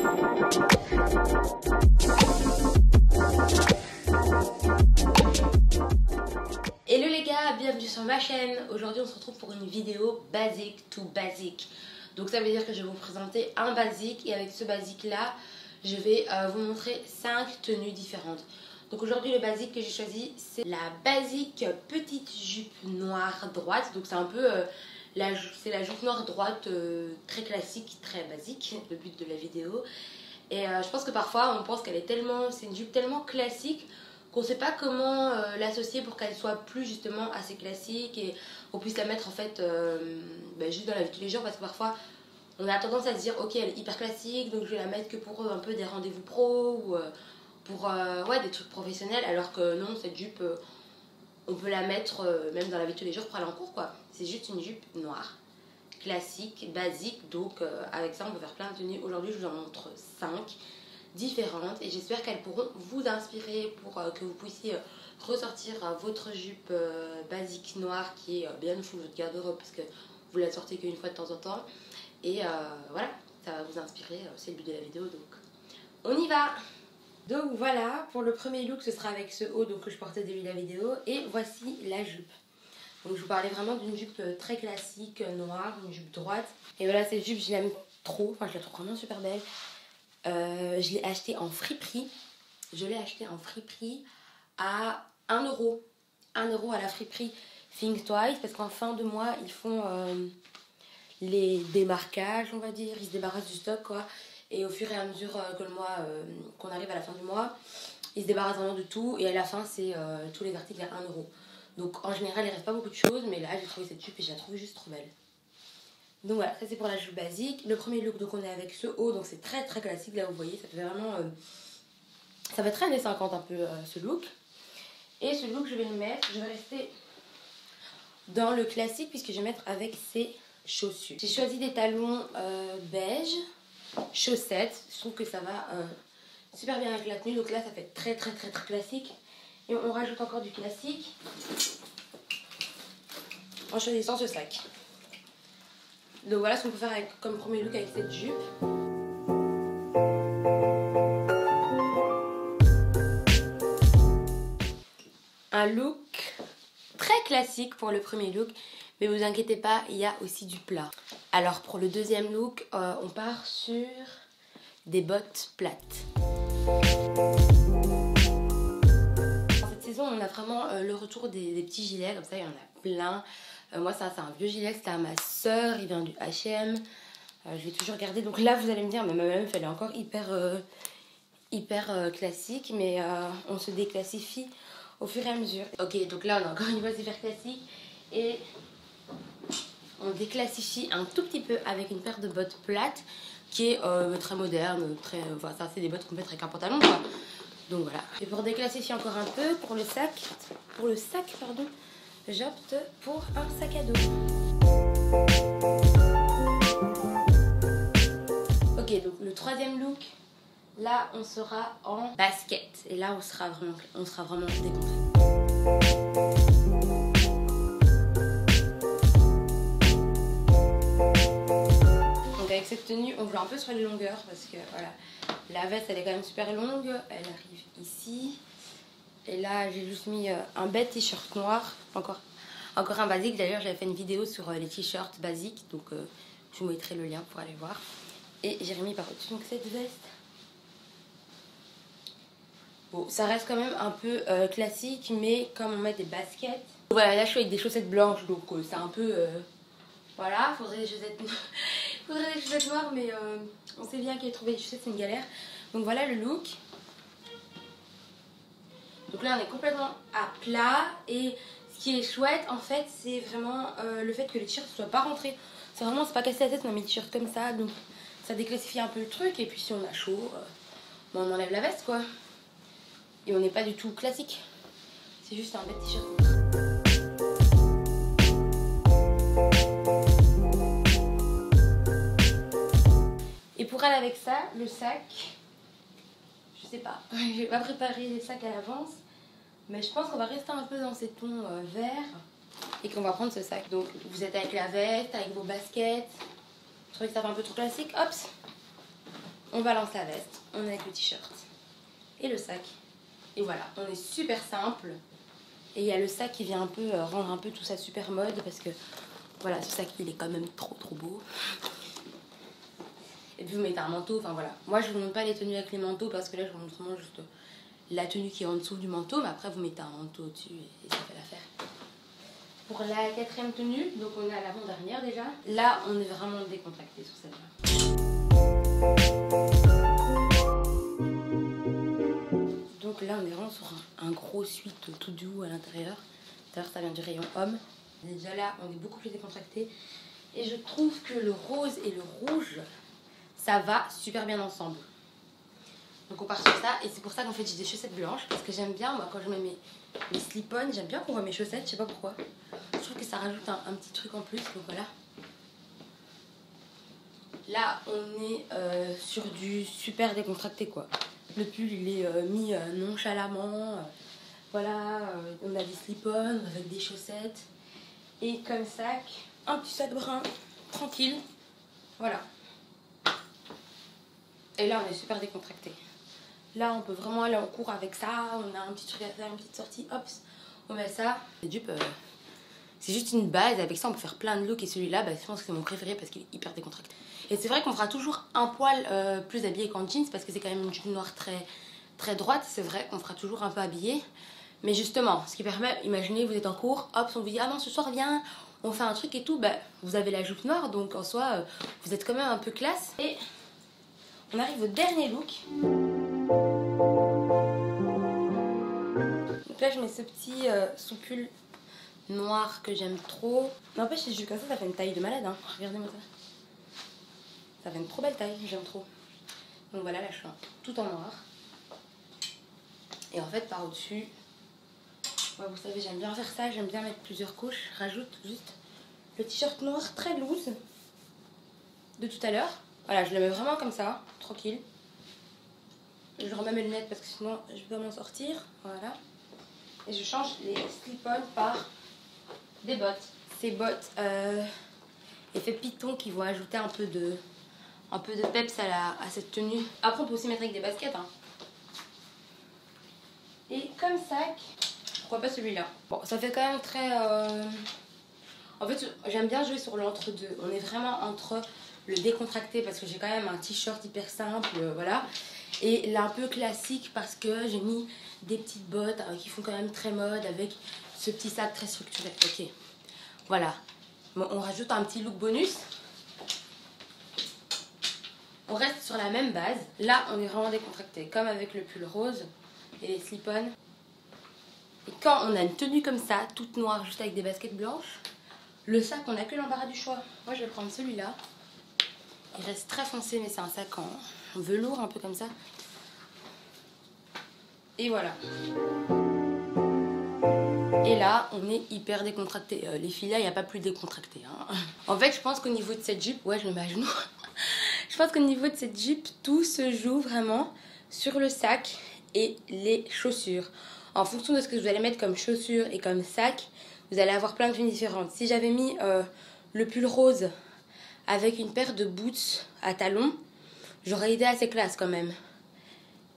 Hello les gars, bienvenue sur ma chaîne. Aujourd'hui on se retrouve pour une vidéo basic to basic. Donc ça veut dire que je vais vous présenter un basique et avec ce basique là je vais vous montrer 5 tenues différentes. Donc aujourd'hui le basique que j'ai choisi c'est la basique petite jupe noire droite. Donc c'est un peu la jupe noire droite très classique, très basique, le but de la vidéo. Et je pense que parfois on pense qu'elle est c'est une jupe tellement classique qu'on ne sait pas comment l'associer pour qu'elle soit plus justement assez classique et qu'on puisse la mettre en fait juste dans la vie de tous les jours, parce que parfois on a tendance à se dire ok elle est hyper classique donc je vais la mettre que pour un peu des rendez-vous pro ou pour des trucs professionnels, alors que non, cette jupe on peut la mettre même dans la vie de tous les jours pour aller en cours quoi. C'est juste une jupe noire classique, basique, donc avec ça on peut faire plein de tenues. Aujourd'hui je vous en montre 5 différentes et j'espère qu'elles pourront vous inspirer pour que vous puissiez ressortir votre jupe basique noire qui est bien au fond de votre garde-robe, parce que vous la sortez qu'une fois de temps en temps. Et voilà, ça va vous inspirer, c'est le but de la vidéo, donc on y va. Donc voilà, pour le premier look ce sera avec ce haut donc, que je portais au début de la vidéo, et voici la jupe. Donc je vous parlais vraiment d'une jupe très classique, noire, une jupe droite. Et voilà, cette jupe je l'aime trop, enfin je la trouve vraiment super belle. Je l'ai acheté en friperie. Je l'ai acheté en friperie à 1€. 1€ à la friperie Think Twice, parce qu'en fin de mois ils font les démarquages, on va dire. Ils se débarrassent du stock quoi. Et au fur et à mesure que le mois, qu'on arrive à la fin du mois, ils se débarrassent vraiment de tout. Et à la fin c'est tous les articles à 1€. Donc en général il reste pas beaucoup de choses, mais là j'ai trouvé cette jupe et je la trouve juste trop belle. Donc voilà, ça c'est pour la jupe basique. Le premier look, donc on est avec ce haut, donc c'est très très classique. Là vous voyez, ça fait vraiment ça fait très années 50 un peu ce look. Et ce look je vais le mettre, je vais rester dans le classique puisque je vais mettre avec ces chaussures. J'ai choisi des talons beige, chaussettes. Je trouve que ça va super bien avec la tenue. Donc là ça fait très très très très classique. Et on rajoute encore du classique en choisissant ce sac. Donc voilà ce qu'on peut faire comme premier look avec cette jupe. Un look très classique pour le premier look, mais vous inquiétez pas, il y a aussi du plat. Alors pour le deuxième look, on part sur des bottes plates. Dans cette saison, on a vraiment le retour des petits gilets, comme ça il y en a plein. Moi ça c'est un vieux gilet, c'était à ma soeur, il vient du H&M. Je vais toujours garder. Donc là vous allez me dire, mais ma meuf elle est encore hyper classique, mais on se déclassifie au fur et à mesure. Ok, donc là on a encore une fois hyper classique et on déclassifie un tout petit peu avec une paire de bottes plates qui est très moderne, enfin ça c'est des bottes qu'on met avec un pantalon quoi. Donc voilà. Et pour déclassifier encore un peu, pour le sac pardon, j'opte pour un sac à dos. Ok, donc le troisième look, là on sera en basket. Et là on sera vraiment décontracté. Donc avec cette tenue, on voulait un peu sur les longueurs parce que voilà, la veste elle est quand même super longue. Elle arrive ici. Et là j'ai juste mis un bête t-shirt noir, encore un basique. D'ailleurs j'avais fait une vidéo sur les t-shirts basiques, donc je vous mettrai le lien pour aller voir. Et j'ai remis par au-dessus donc cette veste. Bon, ça reste quand même un peu classique, mais comme on met des baskets. Voilà, là je suis avec des chaussettes blanches, donc c'est un peu voilà, faudrait des chaussettes noires, mais on sait bien qu'elle trouver des chaussettes c'est une galère. Donc voilà le look. Donc là on est complètement à plat, et ce qui est chouette en fait c'est vraiment le fait que les t-shirts ne soient pas rentrés. C'est pas cassé la tête, on a mis des t-shirts comme ça, donc ça déclassifie un peu le truc. Et puis si on a chaud, on enlève la veste quoi. Et on n'est pas du tout classique, c'est juste un bête t-shirt. Et pour aller avec ça, le sac, je sais pas, je vais pas préparer les sacs à l'avance, mais je pense qu'on va rester un peu dans ces tons verts et qu'on va prendre ce sac. Donc vous êtes avec la veste, avec vos baskets. Je trouvais que ça fait un peu trop classique, hop, on balance la veste, on est avec le t-shirt et le sac. Et voilà, on est super simple. Et il y a le sac qui vient un peu rendre un peu tout ça super mode parce que voilà, ce sac il est quand même trop beau. Et puis vous mettez un manteau, enfin voilà. Moi je vous montre pas les tenues avec les manteaux parce que là je vous montre vraiment juste la tenue qui est en dessous du manteau, mais après vous mettez un manteau au-dessus et ça fait l'affaire. Pour la quatrième tenue, donc on est à l'avant-dernière déjà. Là on est vraiment décontracté sur celle-là. Donc là on est vraiment sur un gros suite tout doux à l'intérieur. D'ailleurs ça vient du rayon homme. Déjà là on est beaucoup plus décontracté. Et je trouve que le rose et le rouge, ça va super bien ensemble. Donc on part sur ça. Et c'est pour ça qu'en fait j'ai des chaussettes blanches. Parce que j'aime bien, moi quand je mets mes slip-on, j'aime bien qu'on voit mes chaussettes, je sais pas pourquoi. Je trouve que ça rajoute un petit truc en plus, donc voilà. Là on est sur du super décontracté quoi. Le pull il est mis nonchalamment. Voilà, on a des slip-on avec des chaussettes. Et comme sac, un petit sac brun, tranquille. Voilà. Et là on est super décontracté. Là on peut vraiment aller en cours avec ça. On a un petit truc à faire, une petite sortie, hop, on met ça. Les dupes, c'est juste une base. Avec ça on peut faire plein de looks. Et celui-là, bah, je pense que c'est mon préféré parce qu'il est hyper décontracté. Et c'est vrai qu'on fera toujours un poil plus habillé qu'en jeans parce que c'est quand même une jupe noire très droite. C'est vrai qu'on fera toujours un peu habillé. Mais justement, ce qui permet, imaginez vous êtes en cours, hop, on vous dit ah non ce soir viens, on fait un truc et tout, bah, vous avez la jupe noire donc en soi vous êtes quand même un peu classe. Et on arrive au dernier look. Donc là je mets ce petit sous-pull noir que j'aime trop. N'empêche les jupes comme ça fait une taille de malade hein. Regardez-moi ça. Ça fait une trop belle taille, j'aime trop. Donc voilà, là je suis tout en noir. Et en fait par au-dessus, ouais, vous savez j'aime bien faire ça, j'aime bien mettre plusieurs couches. Je rajoute juste le t-shirt noir très loose de tout à l'heure. Voilà, je le mets vraiment comme ça, tranquille. Je remets mes lunettes parce que sinon je vais pas m'en sortir. Voilà. Et je change les slip-on par des bottes. Ces bottes effet python qui vont ajouter un peu de peps à cette tenue. Après on peut aussi mettre avec des baskets hein. Et comme sac, pourquoi pas celui-là. Bon, ça fait quand même très... En fait, j'aime bien jouer sur l'entre-deux. On est vraiment entre le décontracté parce que j'ai quand même un t-shirt hyper simple, voilà. Et là, un peu classique parce que j'ai mis des petites bottes qui font quand même très mode avec ce petit sac très structuré. Ok, voilà. Bon, on rajoute un petit look bonus. On reste sur la même base. Là, on est vraiment décontracté, comme avec le pull rose et les slip-on. Et quand on a une tenue comme ça, toute noire, juste avec des baskets blanches, le sac, on n'a que l'embarras du choix. Moi, je vais prendre celui-là. Il reste très foncé, mais c'est un sac en velours, un peu comme ça. Et voilà. Et là, on est hyper décontracté. Les filles, là, il n'y a pas plus décontracté. Hein. En fait, je pense qu'au niveau de cette jupe, ouais, je me mets à genoux. Je pense qu'au niveau de cette jupe, tout se joue vraiment sur le sac et les chaussures. En fonction de ce que vous allez mettre comme chaussures et comme sac, vous allez avoir plein de tenues différentes. Si j'avais mis le pull rose avec une paire de boots à talons, j'aurais été assez classe quand même.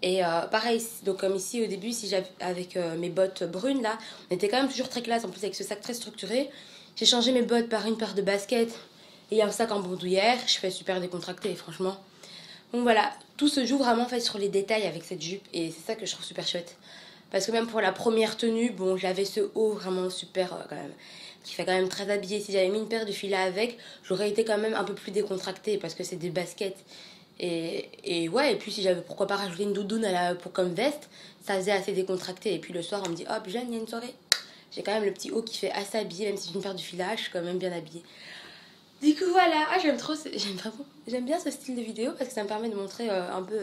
Et pareil, donc comme ici au début, si j'avais avec mes bottes brunes là, on était quand même toujours très classe. En plus avec ce sac très structuré, j'ai changé mes bottes par une paire de baskets et un sac en bandoulière. Je fais super décontracté franchement. Donc voilà, tout se joue vraiment en fait sur les détails avec cette jupe et c'est ça que je trouve super chouette. Parce que même pour la première tenue, bon j'avais ce haut vraiment super quand même, qui fait quand même très habillé. Si j'avais mis une paire de filets avec, j'aurais été quand même un peu plus décontractée parce que c'est des baskets. Et ouais, et puis si j'avais pourquoi pas rajouter une doudoune pour comme veste, ça faisait assez décontracté. Et puis le soir on me dit hop Jeanne, il y a une soirée, j'ai quand même le petit haut qui fait assez habillé, même si j'ai une paire de filage, je suis quand même bien habillée. Du coup voilà, j'aime bien ce style de vidéo parce que ça me permet de montrer un peu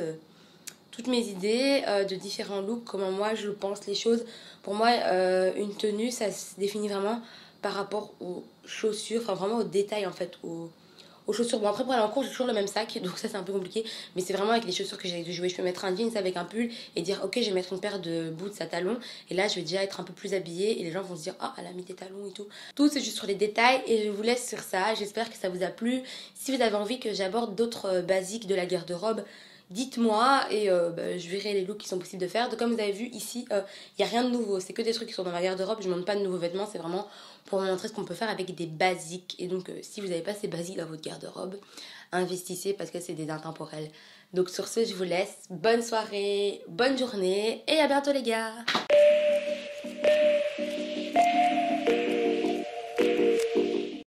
toutes mes idées de différents looks, comment moi je pense les choses. Pour moi une tenue ça se définit vraiment par rapport aux chaussures, enfin vraiment aux détails en fait, aux chaussures. Bon après pour aller en cours j'ai toujours le même sac donc ça c'est un peu compliqué, mais c'est vraiment avec les chaussures que j'ai dû jouer. Je peux mettre un jeans avec un pull et dire ok je vais mettre une paire de boots à talons et là je vais déjà être un peu plus habillée et les gens vont se dire ah elle a mis des talons et tout. Tout c'est juste sur les détails et je vous laisse sur ça. J'espère que ça vous a plu. Si vous avez envie que j'aborde d'autres basiques de la garde-robe dites-moi et je verrai les looks qui sont possibles de faire. Donc comme vous avez vu ici, il n'y a rien de nouveau, c'est que des trucs qui sont dans ma garde-robe, je ne montre pas de nouveaux vêtements, c'est vraiment pour vous montrer ce qu'on peut faire avec des basiques. Et donc si vous n'avez pas ces basiques dans votre garde-robe, investissez parce que c'est des intemporels. Donc sur ce, je vous laisse, bonne soirée, bonne journée et à bientôt les gars.